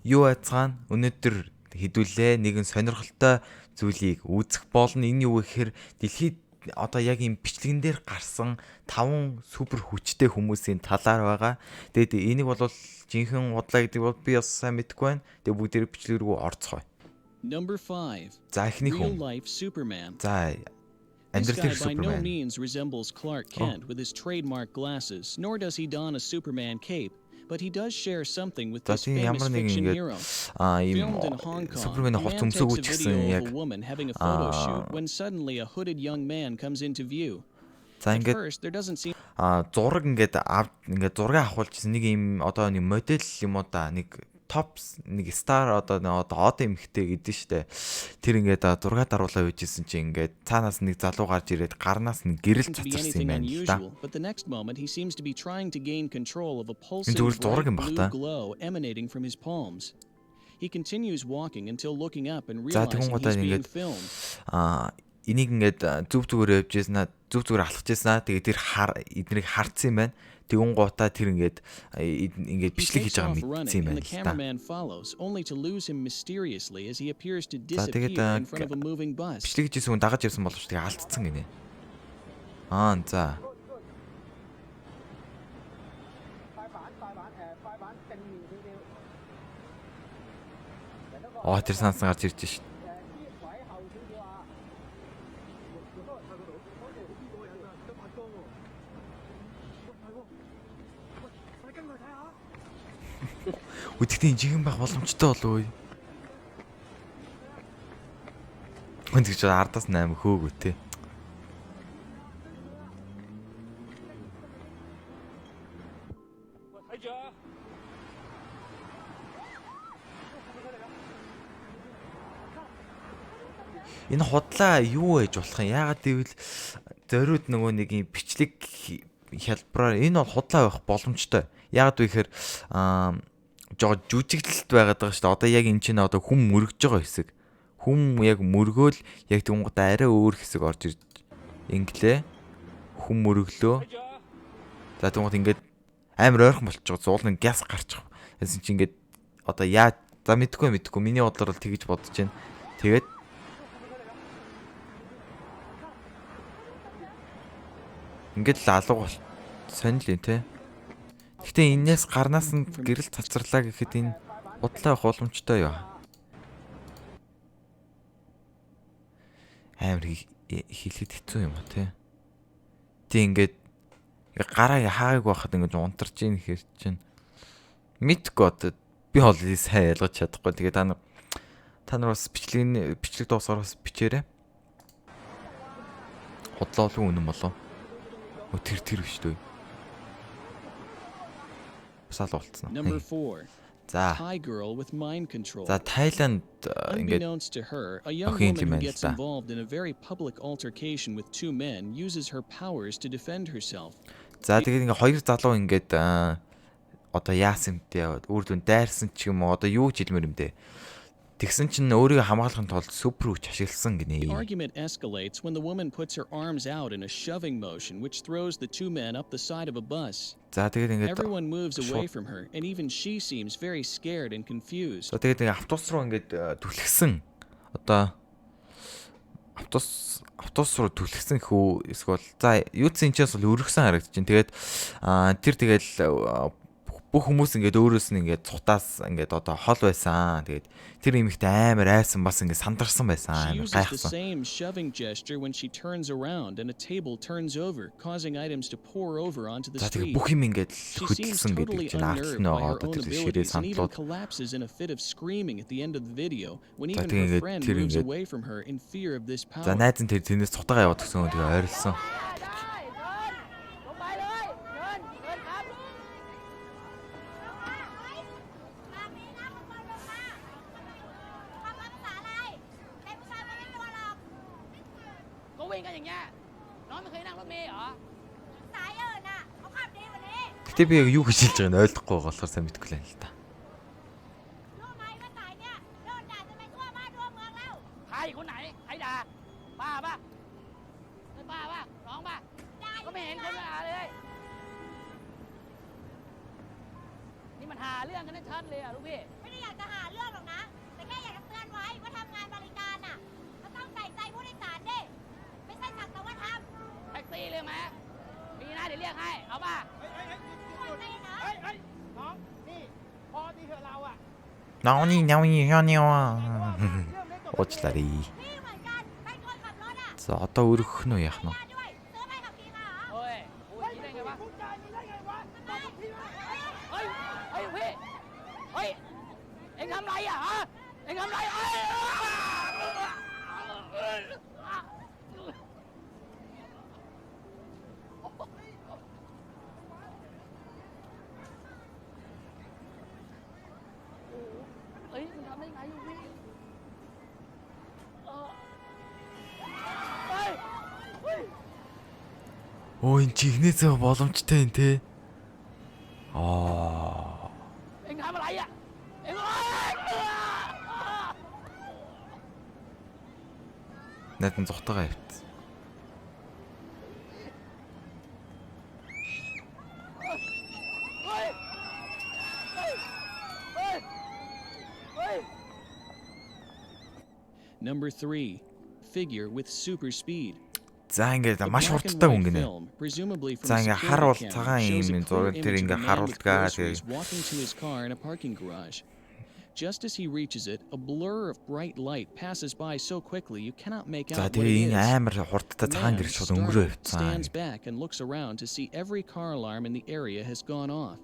юу айцгаана өнөөдөр хэдүүлээ нэгэн сонирхолтой зүйлийг үзэх болно. Энэ юу гэхээр дэлхийд одоо яг юм бичлэгэн дээр гарсан 5 супер хүчтэй хүмүүсийн талаар байгаа. Тэгээд энийг бол жинхэнэ худлаа гэдэг бол би бас сайн мэдэхгүй байна. Тэгээд бүгдээр бичлэг рүү орцгоё. Number 5. За эхний хүн. Real life Superman. За This guy амьдрал by no Супермен. means resembles Clark Kent with his trademark glasses, nor does he don a Superman cape, but he does share something with this famous fiction hero. Filmed in Hong Kong, Супермен the хот man takes a өмсөөгүйчихсэн video яг of a woman having a photo shoot when suddenly a hooded young man comes into view. за At ингээд first, there doesn't seem зураг ингээд зураг авахулжсэн нэг юм одоо нэг модель юм уу да нэг топ нэг стар одоо од эмхтэй гэдэг штэ тэр ингээд зураг даруулаа үйжсэн чинь ингээд цаанаас нэг залуу гарч ирээд гарнаас нэг гэрэл to be цацарсан anything юм байна л да. unusual, but the next moment he seems to be trying to gain control of a pulsing зүгээр зураг юм bright бах та. blue glow emanating from his palms. He continues walking until looking up and За realizing тэгвэл he's being ингээд filmed. энийг ингээд зүв зүгээр явж яснаа зүв зүгээр алхаж яснаа тэгээд тэр эднийг харцсан юм байна. Тэгүн гутаа тэр ингээд бичлэг хийж байгаа мэдсэн юм байна л да. Cameraman follows only to lose him mysteriously as he appears to За disappear тэгээд in front of a moving bus. бичлэг хийжсэн хүн дагаж ирсэн боловч тэгээ алдцсан гинэ. За. Тэр сансан гарч ирж шít. Үдгтийн жихэн байх боломжтой болов уу? Хүн тэгж ардаас 8 хөөгөө те. Энэ худлаа юу ээж болох юм? Яагаад гэвэл зориуд нөгөө нэг юм бичлэг хялбараар энэ бол худлаа байх боломжтой. Яагаад вэ гэхээр жоо жүжиглэлт байгаад байгаа шүү дээ. Одоо яг эн чинь одоо хүм мөргөж байгаа хэсэг. Хүм яг мөргөөл яг тэнгуудаа арай өөр хэсэг орж ирж инглээ. Хүм мөрөглөө. За тэнгууд ингээд амар ойрхон болчихгоо. Зуулын газ гарч байгаа. Тэсэн чи ингээд одоо за мэдхгүй миний бодлоор бол тэгэж бодож байна. Тэгээд ингээд л алга бол сонил юм те. Гэхдээ энээс гарнаас нь гэрэл цацрлаа гэхэд энэ худлаа авах боломжтой юу? Амар хийлгэд хэцүү юм а те. Тэг ингээд гараа хаагаагүй байхад ингээд унтарч ийн гэхэр чинь мэдгүй одоо би бол сайн ялгаж чадахгүй. Тэгээ та нар бас бичлэг дуусгаар бас бичээрэй. Худлаа болов үнэн болов? Тэр биш дээ. Сал болцсон. Number 4. За. Thai girl with mind control. За Thailand ингээд Unbeknownst to her, a young woman who gets involved in a very public altercation with two men uses her powers to defend herself. За тэгээд ингээд хоёр залуу ингээд одоо яасан юм те үр дүн дайрсан ч юм уу одоо юу ч хэлмэр юм те. Тэгсэн чинь өөрийгөө хамгаалахын тулд супер хүч ашигласан гинэ. The argument escalates when the woman puts her arms out in a shoving motion which throws the two men up the side of a bus. За тэгээд ингээд Everyone moves away from her and even she seems very scared and confused. За тэгээд автобус руу ингээд түлхсэн. Одоо автобус руу түлхсэн хөө эсвэл за юу ч зинчээс бол өргөсөн харагдаж байна. Тэгээд тэр тэгэл бүх хүмүүс ингээд өөрөөс нь ингээд цутаас ингээд одоо хол байсан. Тэгээд тэр эмэгтэй амар айсан бас ингээд сандарсан байсан. She uses the same shoving gesture when she turns around and a table turns over, causing items to pour over onto the street. Бүх юм ингээд хөдөлсөн гэдэг чинь арт нь байгаа. Одоо тэр ширээ сандлууд collapses in a fit of screaming at the end of the video when even her friend moves away from her in fear of this power. За найз нь тэрнээс цутагаа яваад гисэн тэгээ ойрлсон. Гэтэ би яг юу гэж хэлж байгааг нь ойлгохгүй болохоор сайн мэдэхгүй л байна л да. 나오니 현이와. 어찌라리. 자, 어떤 우르크 노야 너. Оо энэ чихнээсээ боломжтой юм те. Найдан зүхтагаа явц. Number 3. Figure with super speed. За ингээд маш хурдтай хүн гинэ. За ингээд харуул цагаан юм зураг дээр ингээд харуулдгаа тэгээ. Just as he reaches it, a blur of bright light passes by so quickly you cannot make out За what it тэгээ is. энэ амар хурдтай цагаан гэрч шууд өнгөрөө явцсан. Stands back and looks around to see every car alarm in the area has gone off.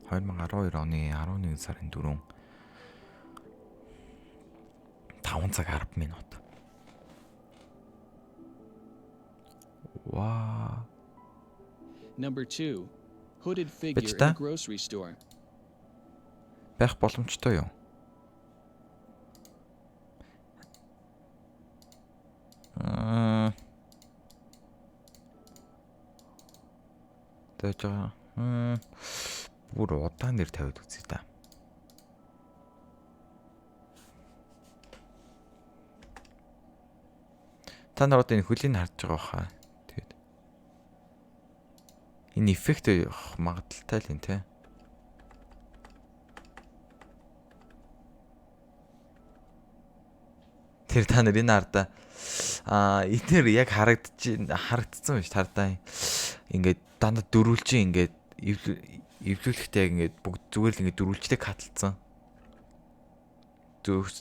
2012 оны 11 сарын 4 5 цаг 10 минут. Wow. Number 2. Hooded figure in a grocery store. Байх боломжтой юу? Тэгэж байгаа. Бүр удаан нэр тавиад үзье та. Та нар одоо энэ хөлийг харж байгаа баха. Тэгээд энэ эффект магадaltaй л юм те. Тэр та нар энэ ардаа энээр яг харагдсан биш тардаа ингээд дандаа дөрүүлж ингээд эвлүүлэхдээ ингээд бүгд зүгээр л ингээд дөрүүлжтэй каталцсан.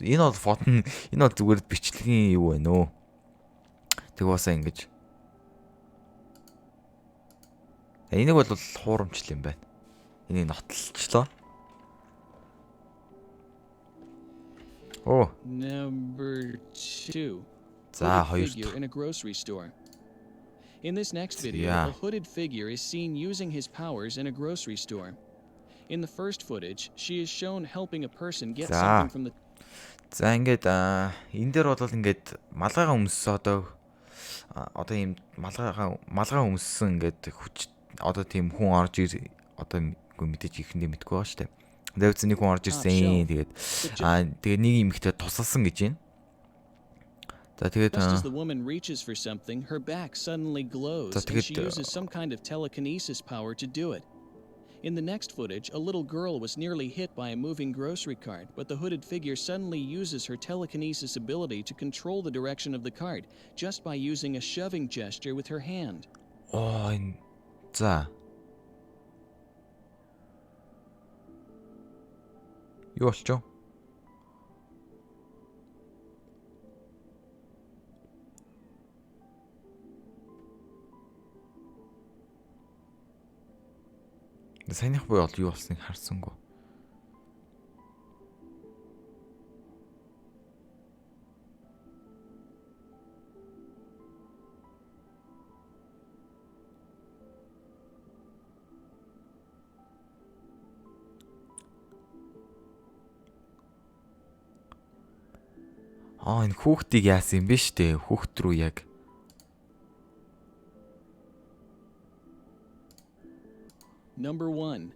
Энэ бол фото энэ бол зүгээр бичлэгийн юу вэ нөө. Тэг уусаа ингэж. Энийг бол хуурамчл юм байна. Энийг нотлолчлоо. Оо. Number 2. За figure in a grocery store. In this next video, a hooded figure is seen using his powers in a grocery store. In the first footage, she is shown helping a person get something from the. За ингээд энэ дээр бол ингээд малгайгаа өмссөн одоо ийм малгай өмссөн ингээд хүч одоо тийм хүн орж одоо мэдээж ихэндээ мэдгүй байгаа шүү дээ. Тэгээд нэг хүн орж ирсэн. Тэгээд тэгээд нэг эмэгтэй тусалсан гэж байна. За тэгээд just as the woman reaches for something, her back suddenly glows and she uses some kind of telekinesis power to do it. In the next footage, a little girl was nearly hit by a moving grocery cart, but the hooded figure suddenly uses her telekinesis ability to control the direction of the cart just by using a shoving gesture with her hand. Oh, за. Юу болчих вэ? Саяных буй бол юу болсныг харсангүй. Энэ хүүхдийг яасан юм бэ штэ? Хүүхд рүү яг Number 1.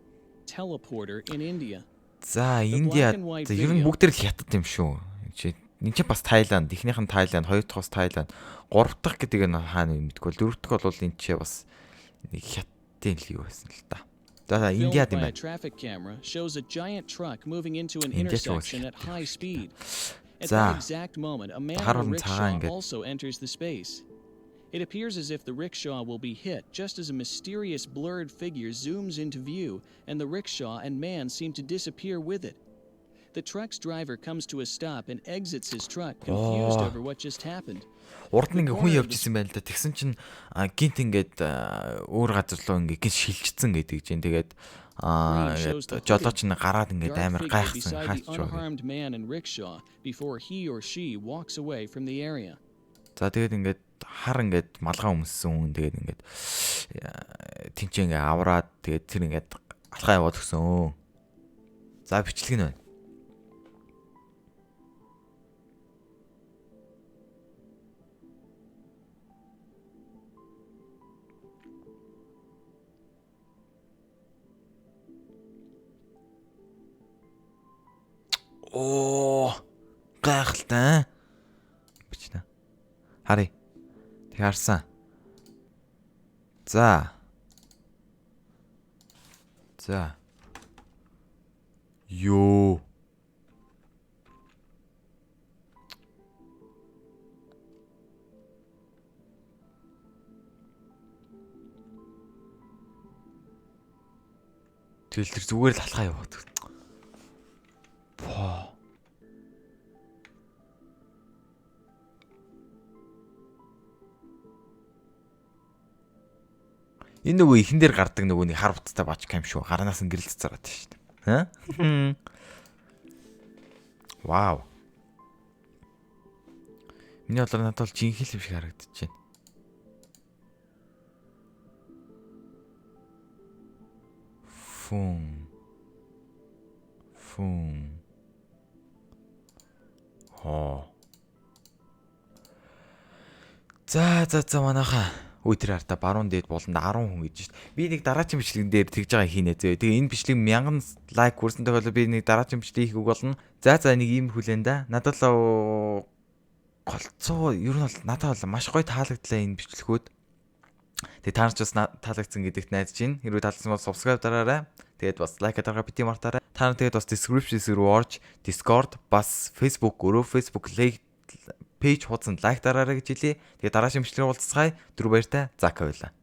Teleporter in India. За Индиа ер нь бүгд л хятад юм шүү. Энд чинь бас Тайланд, эхнийх нь Тайланд, хоёр дахь бас Тайланд, гурав дахь гэдэг нь хаана юм мэдгүй. Дөрөв дэх бол энэ чинь бас нэг хятадын л юу байсан л та. За Индиад юм байна. Traffic camera shows a giant truck moving into an intersection at high speed. At that exact moment, a man in a rickshaw also enters the space. It appears as if the rickshaw will be hit just as a mysterious blurred figure zooms into view and the rickshaw and man seem to disappear with it. The truck's driver comes to a stop and exits his truck, confused over what just happened. Урд нь ингээ хүн явж исэн байл да. Тэгсэн чинь гинт ингээд өөр газар руу ингээ гинт шилжчихсэн гэдэг чинь. Тэгээд жолооч нь гараад ингээд амар гайхсан хаач жоо. За тэгээд ингээд хар ингээд малгай өмссөн хүн тэгээд ингээд тэнцээ ингээ авраад тэгээд тэр ингээд алхаа яваад гисэн. За бичлэг нь байна. Оо гайхалтай. Бичнэ. Харъя. Тэг харсан. За. Ёо. Тэгэл тэр зүгээр л алхаа яваад. Энэ нөгөө ихэн дээр гардаг нөгөө нэг хар буттай бач кам шүү. Гарнаас нь гэрэл цацараад шүү дээ. Вау. Миний бодлоор надад бол жинхэнэ юм шиг харагдаж байна. Фум. За манайхаа өдөр харта баруун дээд болонд 10 хүн гэж шít. Би нэг дараагийн бичлэгэн дээр тэгж байгаа хийнэ зөө. Тэгээ энэ бичлэг 1000 лайк хүрсэн тохиолдолд би нэг дараагийн бичлэг хийх үг болно. За нэг ийм хүлэн да. Надад л голцоо ер нь бол надад бол маш гоё таалагдлаа энэ бичлэгүүд. Тэгээ та нар ч бас таалагдсан гэдэгт найдаж байна. Хэрвээ таалагдсан бол subscribe дараарай. Тэгээд бас лайк дараагаа бити мартаарай. Та нар тэгээд бас description руу орж Discord бас Facebook өөрөө Facebook пэйж хуудсанд лайк дараарай гэж хэлье. Тэгээд дараагийн бичлэгээр уулзцгаая. Түр баяртай. Зака байлаа.